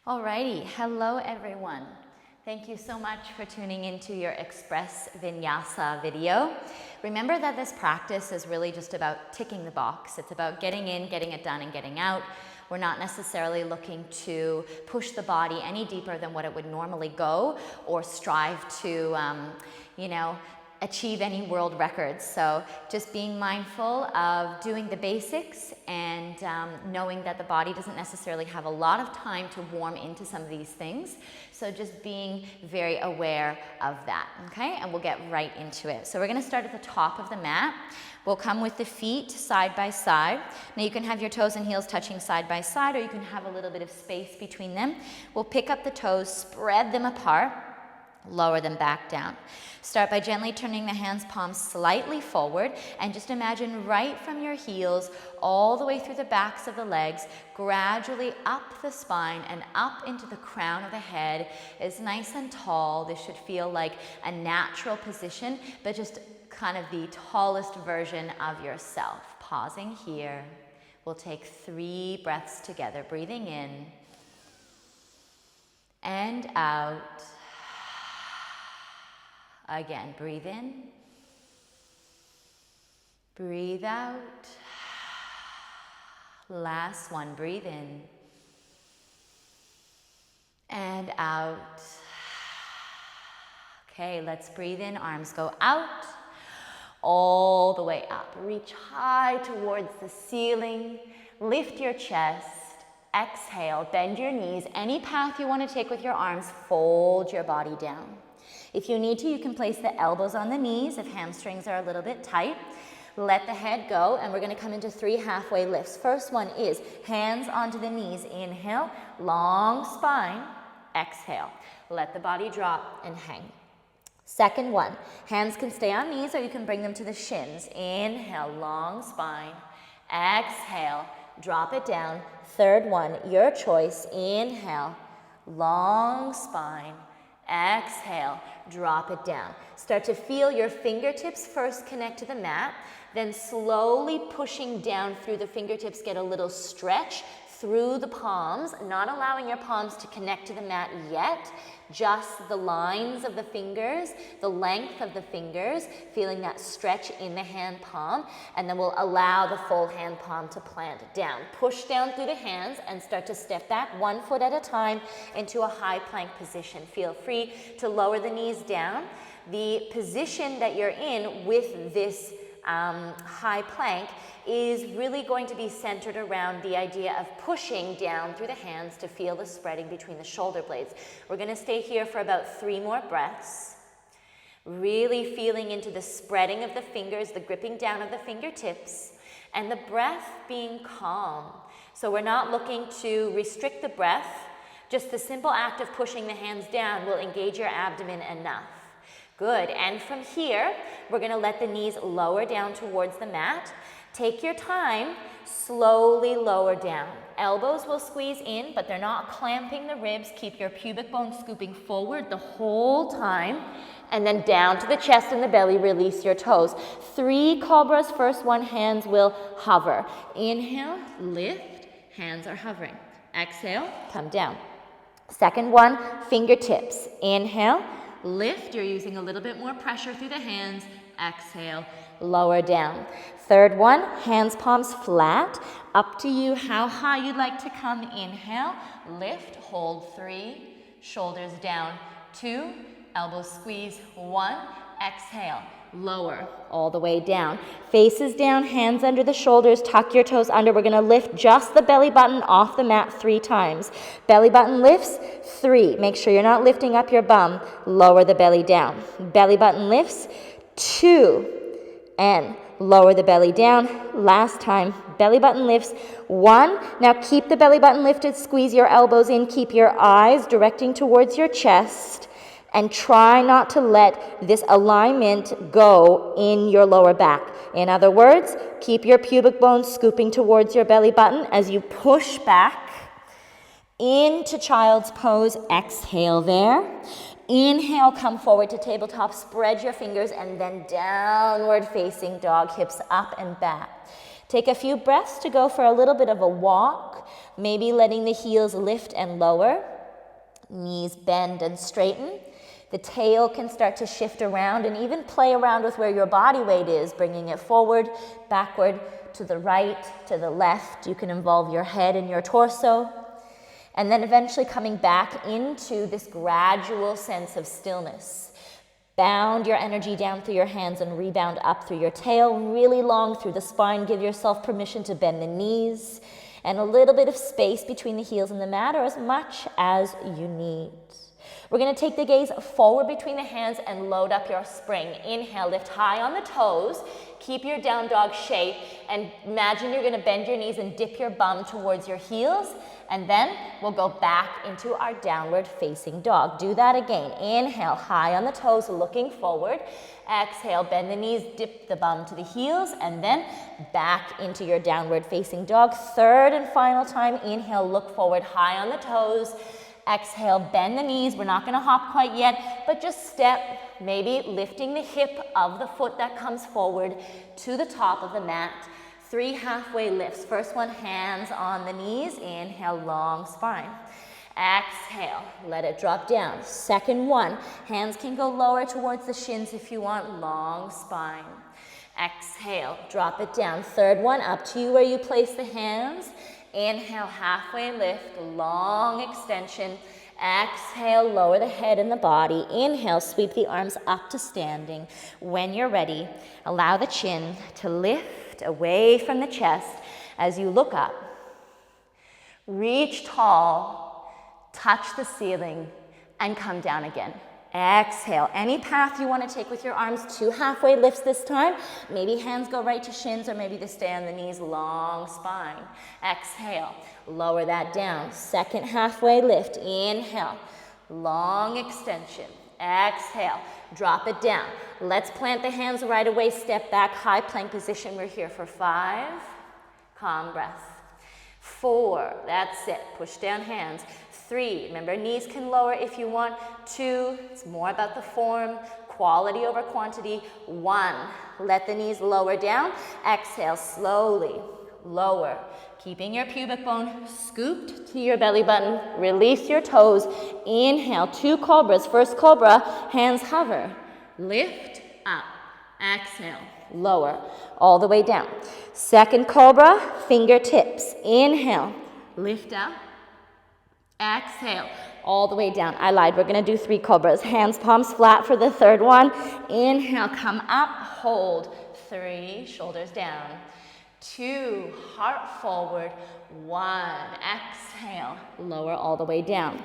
Alrighty, hello everyone. Thank you so much for tuning into your Express Vinyasa video. Remember that this practice is really just about ticking the box. It's about getting in, getting it done, and getting out. We're not necessarily looking to push the body any deeper than what it would normally go or strive to, achieve any world records. So just being mindful of doing the basics and knowing that the body doesn't necessarily have a lot of time to warm into some of these things. So just being very aware of that, okay? And we'll get right into it. So we're gonna start at the top of the mat. We'll come with the feet side by side. Now you can have your toes and heels touching side by side, or you can have a little bit of space between them. We'll pick up the toes, spread them apart, lower them back down. Start by gently turning the hands, palms slightly forward, and just imagine right from your heels all the way through the backs of the legs, gradually up the spine and up into the crown of the head. It's nice and tall. This should feel like a natural position, but just kind of the tallest version of yourself. Pausing here. We'll take 3 breaths together, breathing in and out. Again, breathe in, breathe out. Last one, breathe in and out. Okay, let's breathe in, arms go out, all the way up. Reach high towards the ceiling, lift your chest, exhale, bend your knees. Any path you want to take with your arms, fold your body down. If you need to, you can place the elbows on the knees if hamstrings are a little bit tight. Let the head go, and we're going to come into 3 halfway lifts. First one is hands onto the knees. Inhale, long spine. Exhale. Let the body drop and hang. Second one, hands can stay on knees or you can bring them to the shins. Inhale, long spine. Exhale, drop it down. Third one, your choice. Inhale, long spine. Exhale, drop it down. Start to feel your fingertips first connect to the mat, then slowly pushing down through the fingertips, get a little stretch through the palms, not allowing your palms to connect to the mat yet, just the lines of the fingers, the length of the fingers, feeling that stretch in the hand palm, and then we'll allow the full hand palm to plant down. Push down through the hands and start to step back 1 foot at a time into a high plank position. Feel free to lower the knees down. The position that you're in with this high plank is really going to be centered around the idea of pushing down through the hands to feel the spreading between the shoulder blades. We're going to stay here for about 3 more breaths, really feeling into the spreading of the fingers, the gripping down of the fingertips, and the breath being calm. So we're not looking to restrict the breath. Just the simple act of pushing the hands down will engage your abdomen enough. Good, and from here, we're gonna let the knees lower down towards the mat. Take your time, slowly lower down. Elbows will squeeze in, but they're not clamping the ribs. Keep your pubic bone scooping forward the whole time. And then down to the chest and the belly, release your toes. 3 Cobras, first one, hands will hover. Inhale, lift, hands are hovering. Exhale, come down. Second one, fingertips. Inhale, lift, you're using a little bit more pressure through the hands. Exhale, lower down. Third one, hands, palms flat. Up to you how high you'd like to come. Inhale, lift, hold 3, shoulders down 2, elbows squeeze 1, exhale, lower, all the way down. Faces down, hands under the shoulders, tuck your toes under. We're gonna lift just the belly button off the mat 3 times. Belly button lifts, 3. Make sure you're not lifting up your bum. Lower the belly down. Belly button lifts, 2, and lower the belly down. Last time, belly button lifts, 1. Now keep the belly button lifted, squeeze your elbows in, keep your eyes directing towards your chest, and try not to let this alignment go in your lower back. In other words, keep your pubic bone scooping towards your belly button as you push back into child's pose. Exhale there. Inhale, come forward to tabletop, spread your fingers, and then downward facing dog, hips up and back. Take a few breaths to go for a little bit of a walk, maybe letting the heels lift and lower. Knees bend and straighten. The tail can start to shift around and even play around with where your body weight is, bringing it forward, backward, to the right, to the left. You can involve your head and your torso. And then eventually coming back into this gradual sense of stillness. Bound your energy down through your hands and rebound up through your tail, really long through the spine. Give yourself permission to bend the knees and a little bit of space between the heels and the mat, or as much as you need. We're going to take the gaze forward between the hands and load up your spring. Inhale, lift high on the toes. Keep your down dog shape and imagine you're going to bend your knees and dip your bum towards your heels. And then we'll go back into our downward facing dog. Do that again. Inhale, high on the toes, looking forward. Exhale, bend the knees, dip the bum to the heels, and then back into your downward facing dog. Third and final time, inhale, look forward, high on the toes. Exhale, bend the knees. We're not gonna hop quite yet, but just step, maybe lifting the hip of the foot that comes forward to the top of the mat. 3 halfway lifts. First one, hands on the knees. Inhale, long spine. Exhale, let it drop down. Second one, hands can go lower towards the shins if you want, long spine. Exhale, drop it down. Third one, up to you where you place the hands. Inhale, halfway lift, long extension. Exhale, lower the head and the body. Inhale, sweep the arms up to standing. When you're ready, allow the chin to lift away from the chest as you look up. Reach tall, touch the ceiling, and come down again. Exhale, any path you want to take with your arms, 2 halfway lifts this time. Maybe hands go right to shins or maybe they stay on the knees, long spine. Exhale, lower that down. Second halfway lift, inhale, long extension. Exhale, drop it down. Let's plant the hands right away, step back, high plank position. We're here for 5, calm breath. 4, that's it, push down hands. 3, remember knees can lower if you want. 2, it's more about the form, quality over quantity. 1, let the knees lower down. Exhale, slowly lower, keeping your pubic bone scooped to your belly button. Release your toes. Inhale, 2 cobras. First cobra, hands hover. Lift up. Exhale, lower, all the way down. Second cobra, fingertips. Inhale, lift up. Exhale, all the way down. I lied, we're gonna do 3 cobras. Hands, palms flat for the third one. Inhale, come up, hold. 3, shoulders down. 2, heart forward. 1, exhale, lower all the way down.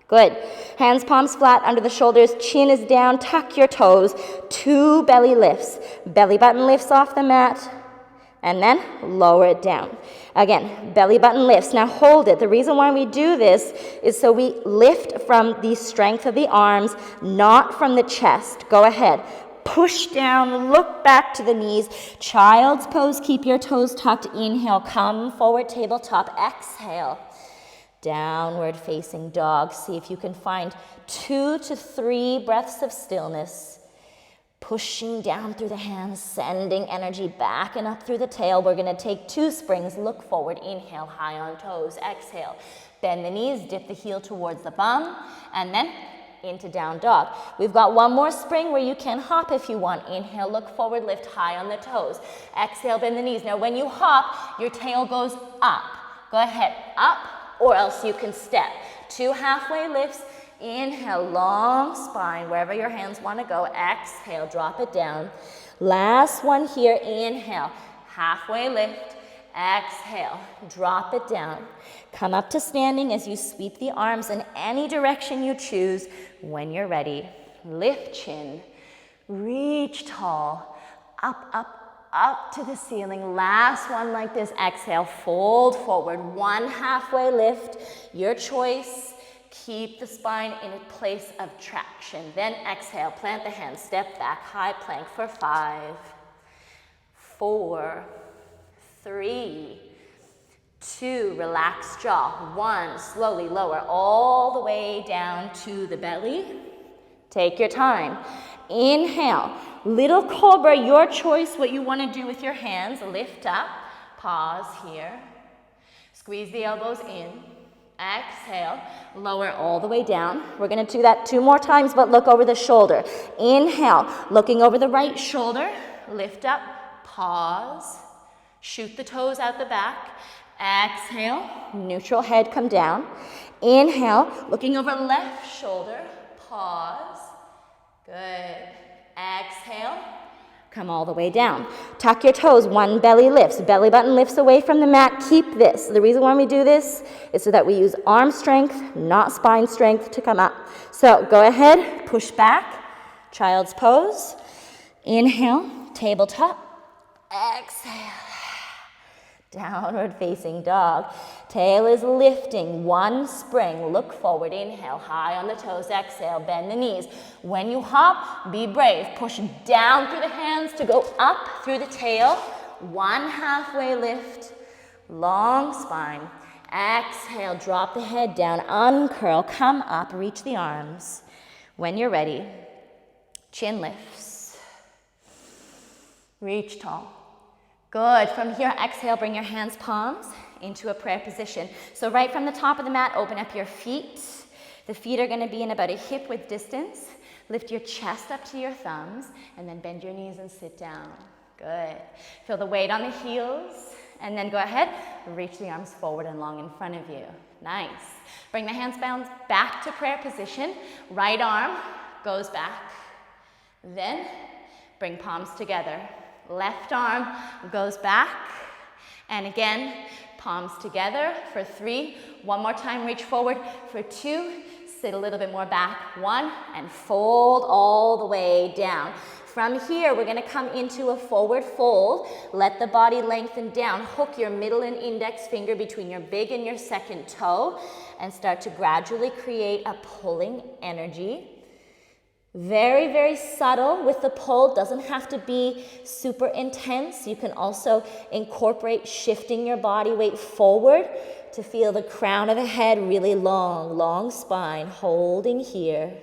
Good. Hands, palms flat under the shoulders, chin is down, tuck your toes. 2 belly lifts. Belly button lifts off the mat. And then lower it down. Again, belly button lifts. Now hold it. The reason why we do this is so we lift from the strength of the arms, not from the chest. Go ahead. Push down, look back to the knees. Child's pose, keep your toes tucked. Inhale, come forward, tabletop. Exhale, downward facing dog. See if you can find 2 to 3 breaths of stillness. Pushing down through the hands, sending energy back and up through the tail. We're going to take 2 springs, look forward, inhale, high on toes, exhale. Bend the knees, dip the heel towards the bum, and then into down dog. We've got 1 more spring where you can hop if you want. Inhale, look forward, lift high on the toes. Exhale, bend the knees. Now when you hop, your tail goes up. Go ahead, up, or else you can step. 2 halfway lifts. Inhale, long spine, wherever your hands want to go. Exhale, drop it down. Last one here, inhale, halfway lift. Exhale, drop it down. Come up to standing as you sweep the arms in any direction you choose. When you're ready, lift chin, reach tall, up, up, up to the ceiling. Last one like this. Exhale, fold forward. 1 halfway lift, your choice. Keep the spine in a place of traction. Then exhale, plant the hands, step back, high plank for 5, 4, 3, 2, relax jaw. 1, slowly lower all the way down to the belly. Take your time. Inhale, little cobra, your choice, what you want to do with your hands. Lift up, pause here. Squeeze the elbows in. Exhale, lower all the way down. We're gonna do that 2 more times, but look over the shoulder. Inhale, looking over the right shoulder, lift up, pause, shoot the toes out the back. Exhale, neutral head, come down. Inhale, looking over left shoulder, pause. Good. Exhale, come all the way down. Tuck your toes, one belly lifts. Belly button lifts away from the mat. Keep this. The reason why we do this is so that we use arm strength, not spine strength, to come up. So go ahead, push back, child's pose. Inhale, tabletop. Exhale, downward facing dog. Tail is lifting, one spring. Look forward, inhale, high on the toes. Exhale, bend the knees. When you hop, be brave. Push down through the hands to go up through the tail. One halfway lift, long spine. Exhale, drop the head down, uncurl, come up, reach the arms. When you're ready, chin lifts. Reach tall. Good. From here, exhale, bring your hands, palms into a prayer position. So right from the top of the mat, open up your feet. The feet are going to be in about a hip width distance. Lift your chest up to your thumbs, and then bend your knees and sit down. Good. Feel the weight on the heels, and then go ahead, reach the arms forward and long in front of you. Nice. Bring the hands back to prayer position. Right arm goes back. Then bring palms together. Left arm goes back, and again, palms together for 3. One more time, reach forward for 2. Sit a little bit more back. 1, and fold all the way down. From here, we're gonna come into a forward fold. Let the body lengthen down. Hook your middle and index finger between your big and your second toe, and start to gradually create a pulling energy. Very, very subtle with the pull. Doesn't have to be super intense. You can also incorporate shifting your body weight forward to feel the crown of the head really long, long spine, holding here.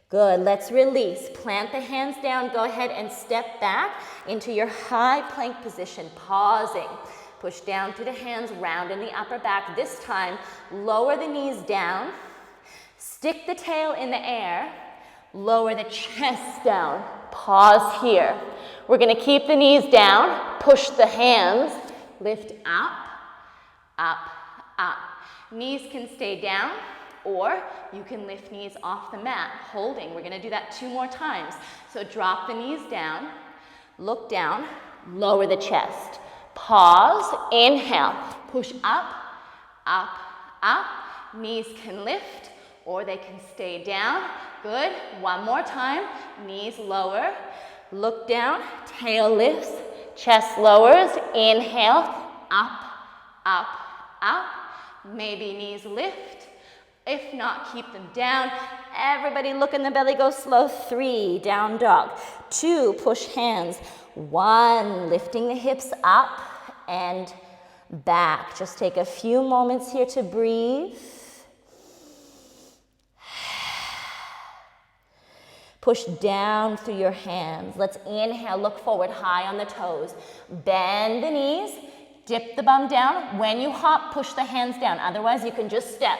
Good, let's release. Plant the hands down. Go ahead and step back into your high plank position, pausing. Push down through the hands, round in the upper back. This time, lower the knees down. Stick the tail in the air, lower the chest down, pause here. We're gonna keep the knees down, push the hands, lift up, up, up. Knees can stay down, or you can lift knees off the mat, holding. We're gonna do that 2 more times. So drop the knees down, look down, lower the chest. Pause, inhale, push up, up, up. Knees can lift, or they can stay down. Good. One more time. Knees lower. Look down. Tail lifts. Chest lowers. Inhale. Up, up, up. Maybe knees lift. If not, keep them down. Everybody look in the belly. Go slow. 3. Down dog. 2. Push hands. 1. Lifting the hips up and back. Just take a few moments here to breathe. Push down through your hands. Let's inhale, look forward, high on the toes. Bend the knees, dip the bum down. When you hop, push the hands down. Otherwise, you can just step,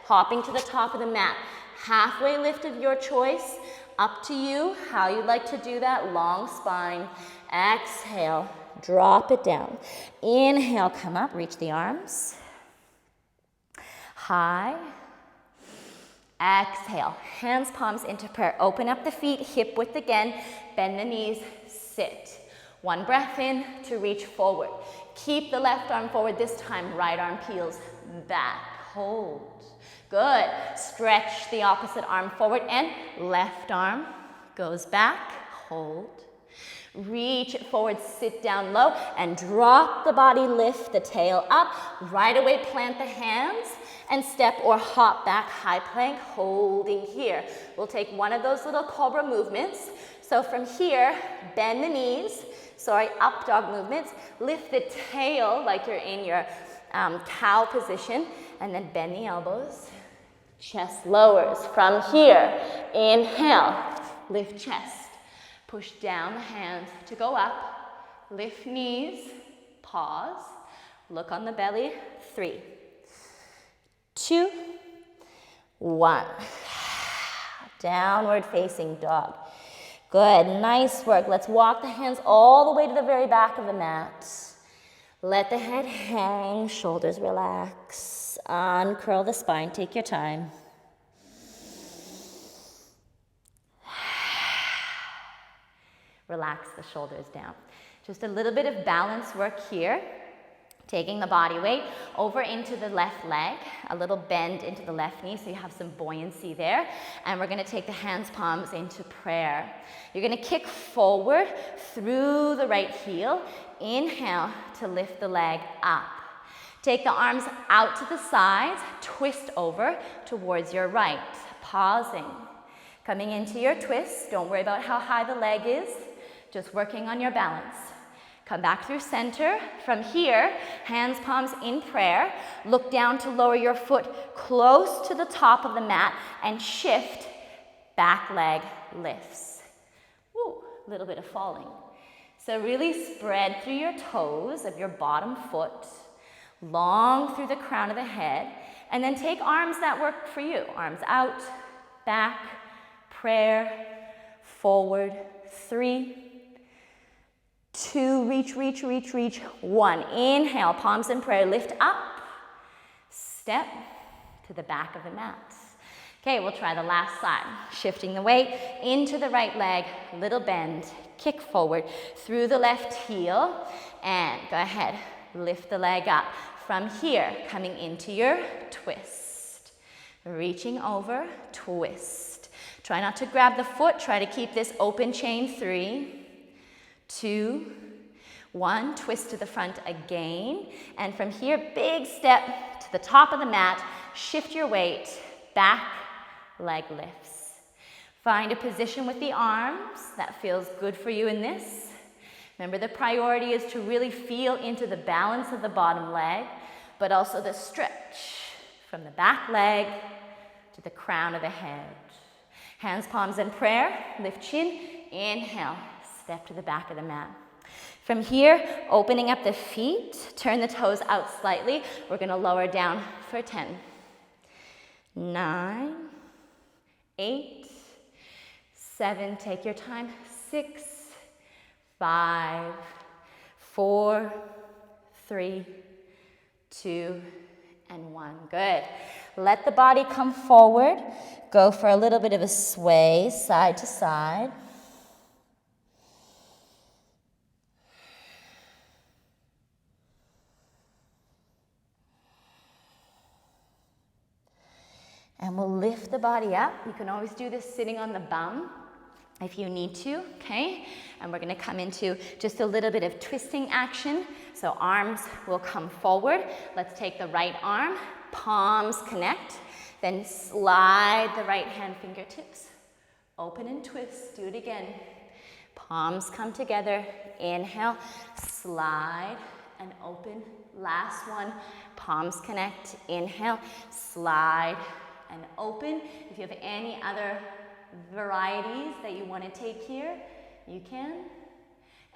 hopping to the top of the mat. Halfway lift of your choice. Up to you, how you like to do that. Long spine. Exhale, drop it down. Inhale, come up, reach the arms. High. Exhale, hands, palms into prayer. Open up the feet, hip width again. Bend the knees, sit. 1 breath in to reach forward. Keep the left arm forward this time. Right arm peels back. Hold. Good. Stretch the opposite arm forward and left arm goes back. Hold. Reach it forward, sit down low and drop the body, lift the tail up. Right away, plant the hands and step or hop back, high plank, holding here. We'll take one of those little cobra movements. So from here, bend the knees, up dog movements. Lift the tail like you're in your cow position, and then bend the elbows. Chest lowers. From here, inhale, lift chest. Push down the hands to go up. Lift knees, pause. Look on the belly, 3. 2, 1. Downward facing dog. Good, nice work. Let's walk the hands all the way to the very back of the mat. Let the head hang, shoulders relax. Uncurl the spine, take your time. Relax the shoulders down. Just a little bit of balance work here. Taking the body weight over into the left leg, a little bend into the left knee so you have some buoyancy there. And we're gonna take the hands, palms into prayer. You're gonna kick forward through the right heel. Inhale to lift the leg up. Take the arms out to the sides, twist over towards your right. Pausing. Coming into your twist, don't worry about how high the leg is, just working on your balance. Come back through center. From here, hands, palms in prayer. Look down to lower your foot close to the top of the mat and shift. Back leg lifts. Woo, a little bit of falling. So really spread through your toes of your bottom foot, long through the crown of the head, and then take arms that work for you. Arms out, back, prayer, forward, 3, 2, reach, reach, reach, reach, 1. Inhale, palms in prayer, lift up, step to the back of the mat. Okay, we'll try the last side. Shifting the weight into the right leg, little bend, kick forward through the left heel, and go ahead, lift the leg up. From here, coming into your twist. Reaching over, twist. Try not to grab the foot, try to keep this open chain. 3, 2, 1, twist to the front again. And from here, big step to the top of the mat, shift your weight, back, leg lifts. Find a position with the arms that feels good for you in this. Remember, the priority is to really feel into the balance of the bottom leg, but also the stretch from the back leg to the crown of the head. Hands, palms in prayer, lift chin, inhale. Step to the back of the mat. From here, opening up the feet, turn the toes out slightly. We're gonna lower down for 10, 9, 8, 7, take your time, 6, 5, 4, 3, 2, and 1. Good. Let the body come forward. Go for a little bit of a sway, side to side. And we'll lift the body up. You can always do this sitting on the bum if you need to, okay? And we're gonna come into just a little bit of twisting action. So arms will come forward. Let's take the right arm, palms connect, then slide the right hand fingertips, open and twist, do it again. Palms come together, inhale, slide and open. Last one, palms connect, inhale, slide, and open. If you have any other varieties that you want to take here, you can.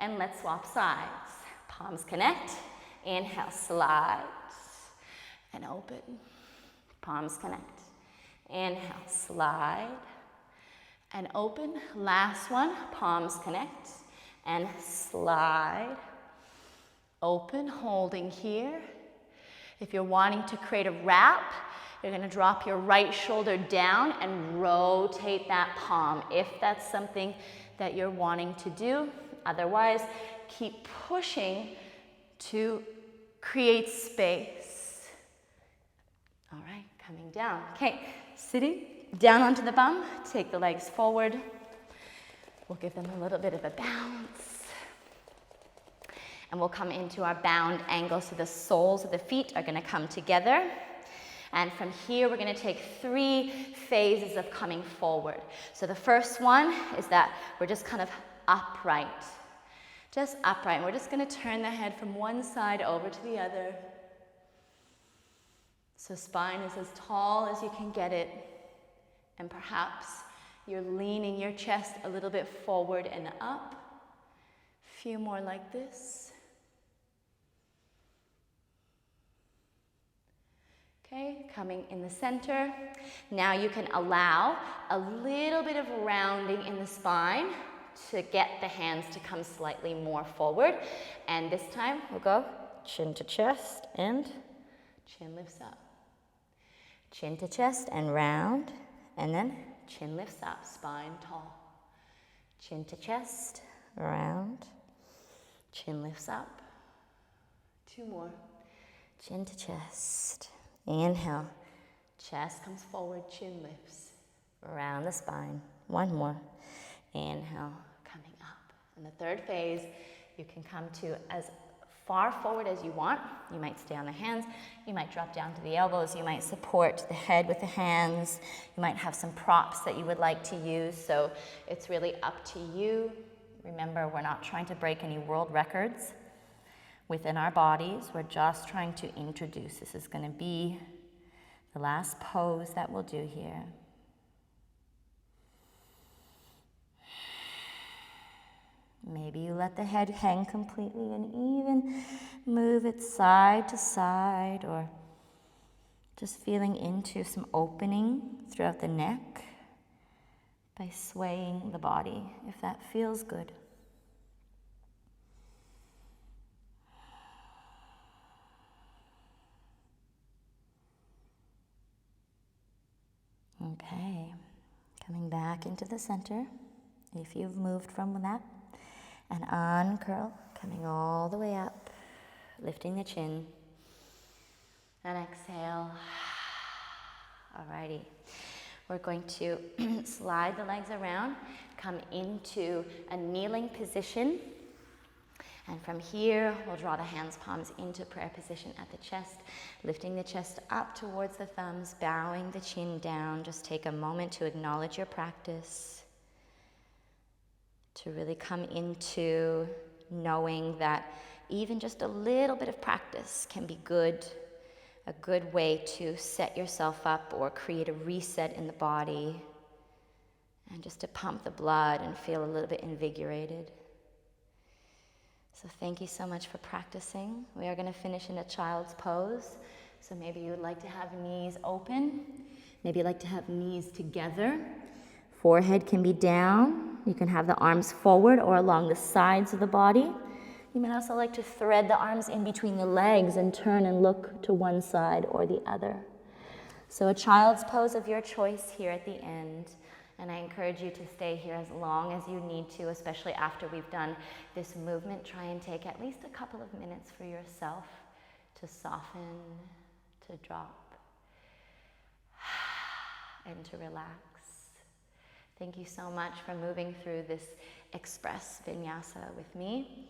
And let's swap sides. Palms connect, inhale, slide, and open. Palms connect, inhale, slide, and open. Last one, palms connect, and slide, open, holding here. If you're wanting to create a wrap, you're gonna drop your right shoulder down and rotate that palm if that's something that you're wanting to do. Otherwise, keep pushing to create space. All right, coming down. Okay, sitting down onto the bum, take the legs forward. We'll give them a little bit of a bounce. And we'll come into our bound angle, so the soles of the feet are gonna come together. And from here, we're gonna take 3 phases of coming forward. So the first one is that we're just kind of upright. Just upright. And we're just gonna turn the head from one side over to the other. So spine is as tall as you can get it. And perhaps you're leaning your chest a little bit forward and up. A few more like this. Okay, coming in the center. Now you can allow a little bit of rounding in the spine to get the hands to come slightly more forward. And this time we'll go chin to chest and chin lifts up. Chin to chest and round, and then chin lifts up, spine tall. Chin to chest, round, chin lifts up. 2 more. Chin to chest. Inhale. Chest comes forward, chin lifts. Around the spine. 1 more. Inhale, coming up. In the third phase, you can come to as far forward as you want. You might stay on the hands. You might drop down to the elbows. You might support the head with the hands. You might have some props that you would like to use. So it's really up to you. Remember, we're not trying to break any world records within our bodies. We're just trying to introduce. This is going to be the last pose that we'll do here. Maybe you let the head hang completely and even move it side to side, or just feeling into some opening throughout the neck by swaying the body, if that feels good. Okay, coming back into the center, if you've moved from that, and uncurl, coming all the way up, lifting the chin, and exhale. Alrighty, we're going to slide the legs around, come into a kneeling position, and from here, we'll draw the hands, palms into prayer position at the chest, lifting the chest up towards the thumbs, bowing the chin down. Just take a moment to acknowledge your practice, to really come into knowing that even just a little bit of practice can be good, a good way to set yourself up or create a reset in the body, and just to pump the blood and feel a little bit invigorated. So thank you so much for practicing. We are going to finish in a child's pose. So maybe you would like to have knees open. Maybe you'd like to have knees together. Forehead can be down. You can have the arms forward or along the sides of the body. You might also like to thread the arms in between the legs and turn and look to one side or the other. So a child's pose of your choice here at the end. And I encourage you to stay here as long as you need to, especially after we've done this movement. Try and take at least a couple of minutes for yourself to soften, to drop, and to relax. Thank you so much for moving through this Express Vinyasa with me.